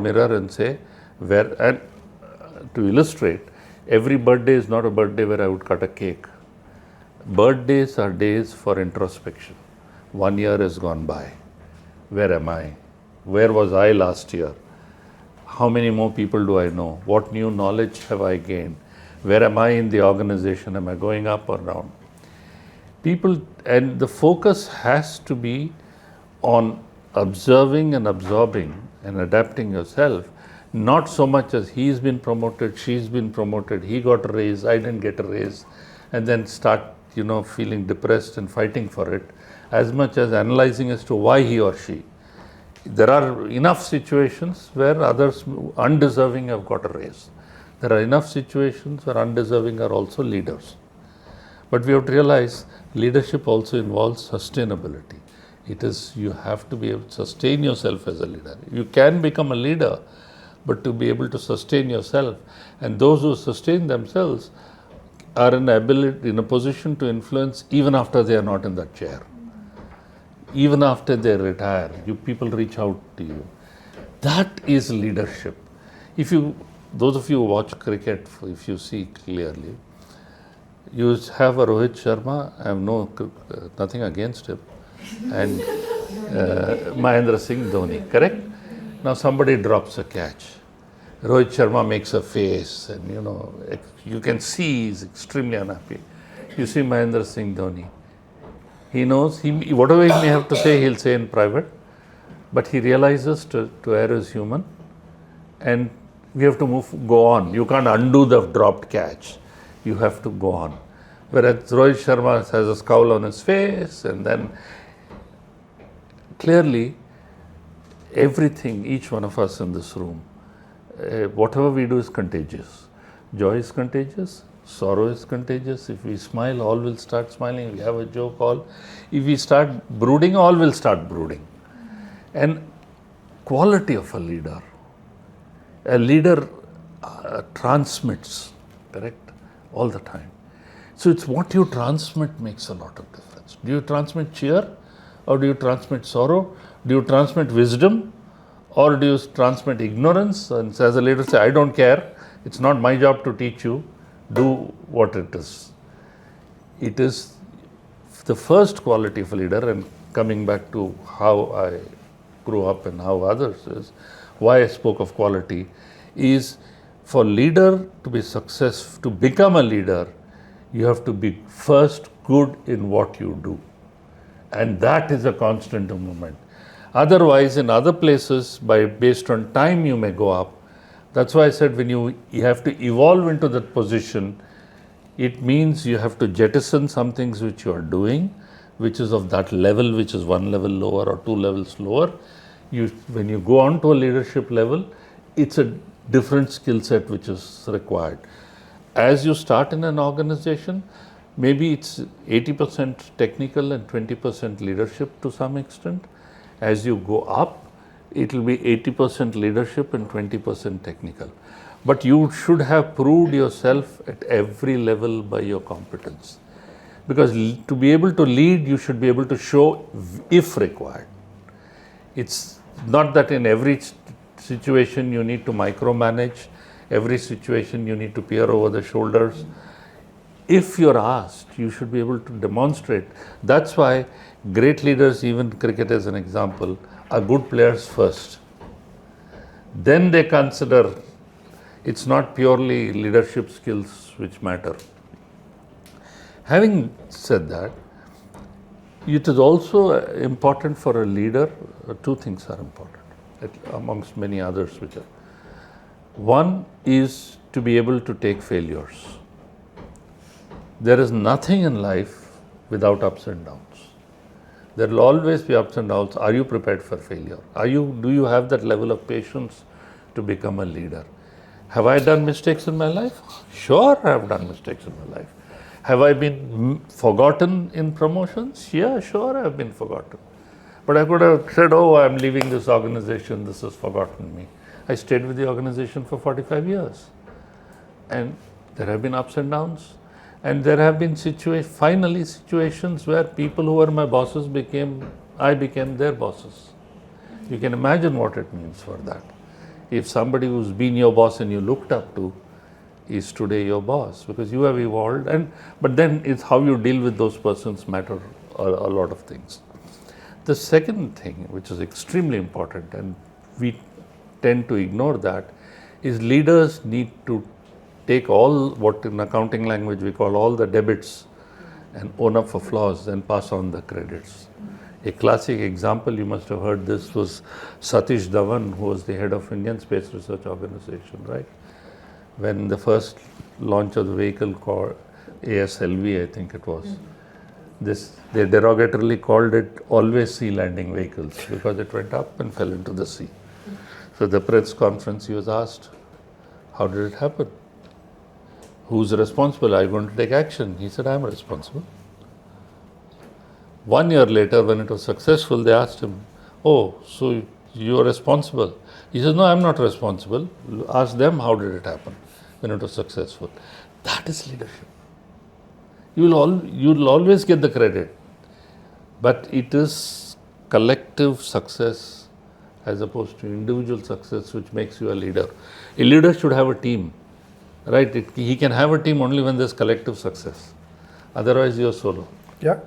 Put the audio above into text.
mirror and say, to illustrate, every birthday is not a birthday where I would cut a cake. Birthdays are days for introspection. 1 year has gone by. Where am I? Where was I last year? How many more people do I know? What new knowledge have I gained? Where am I in the organization? Am I going up or down? People, and the focus has to be on observing and absorbing and adapting yourself, not so much as he's been promoted, she's been promoted, he got a raise, I didn't get a raise, and then start, feeling depressed and fighting for it, as much as analyzing as to why he or she. There are enough situations where others undeserving have got a raise. There are enough situations where undeserving are also leaders. But we have to realize leadership also involves sustainability. It is, you have to be able to sustain yourself as a leader. You can become a leader, but to be able to sustain yourself. And those who sustain themselves are in a position to influence even after they are not in that chair. Even after they retire, people reach out to you. That is leadership. Those of you who watch cricket, if you see clearly, you have a Rohit Sharma. I have nothing against him, and Mahendra Singh Dhoni. Correct? Now somebody drops a catch. Rohit Sharma makes a face, and you can see he's extremely unhappy. You see Mahendra Singh Dhoni. He knows, whatever he may have to say, he'll say in private, but he realizes to err is human, and we have to go on. You can't undo the dropped catch. You have to go on. Whereas Rohit Sharma has a scowl on his face, and then clearly everything, each one of us in this room, whatever we do is contagious. Joy is contagious. Sorrow is contagious. If we smile, all will start smiling. If we have a joke, if we start brooding, all will start brooding. And quality of a leader transmits, correct, all the time. So it's what you transmit makes a lot of difference. Do you transmit cheer, or do you transmit sorrow? Do you transmit wisdom, or do you transmit ignorance? And as a leader say, I don't care. It's not my job to teach you. Do what it is. It is the first quality of a leader, and coming back to how I grew up and how others is, why I spoke of quality, is for leader to be successful, to become a leader, you have to be first good in what you do. And that is a constant movement. Otherwise, in other places, based on time, you may go up. That's why I said when you have to evolve into that position, it means you have to jettison some things which you are doing, which is of that level, which is one level lower or two levels lower. When you go on to a leadership level, it's a different skill set which is required. As you start in an organization, maybe it's 80% technical and 20% leadership to some extent. As you go up, it will be 80% leadership and 20% technical. But you should have proved yourself at every level by your competence. Because to be able to lead, you should be able to show if required. It's not that in every situation you need to micromanage, every situation you need to peer over the shoulders. If you're asked, you should be able to demonstrate. That's why great leaders, even cricket as an example, are good players first. Then they consider it's not purely leadership skills which matter. Having said that, it is also important for a leader, two things are important, amongst many others which are. One is to be able to take failures. There is nothing in life without ups and downs. There will always be ups and downs. Are you prepared for failure? Do you have that level of patience to become a leader? Have I done mistakes in my life? Sure, I have done mistakes in my life. Have I been forgotten in promotions? Yeah, sure, I have been forgotten. But I could have said, oh, I'm leaving this organization, this has forgotten me. I stayed with the organization for 45 years. And there have been ups and downs. And there have been finally situations where people who were my bosses I became their bosses. You can imagine what it means for that. if somebody who's been your boss and you looked up to is today your boss, because you have evolved. And but then it's how you deal with those persons matter a lot of things. The second thing, which is extremely important, and we tend to ignore that, is leaders need to take all what in accounting language we call all the debits and own up for flaws and pass on the credits. A classic example, you must have heard this, was Satish Dhawan, who was the head of Indian Space Research Organization, right? When the first launch of the vehicle called ASLV, I think it was, they derogatorily called it always sea landing vehicles because it went up and fell into the sea. So the press conference, he was asked, how did it happen? Who's responsible? Are you going to take action? He said, I'm responsible. 1 year later, when it was successful, they asked him, oh, so you're responsible? He says, no, I'm not responsible. Ask them, how did it happen when it was successful? That is leadership. You'll always get the credit, but it is collective success as opposed to individual success which makes you a leader. A leader should have a team, right? He can have a team only when there's collective success. Otherwise, you're solo. Yeah.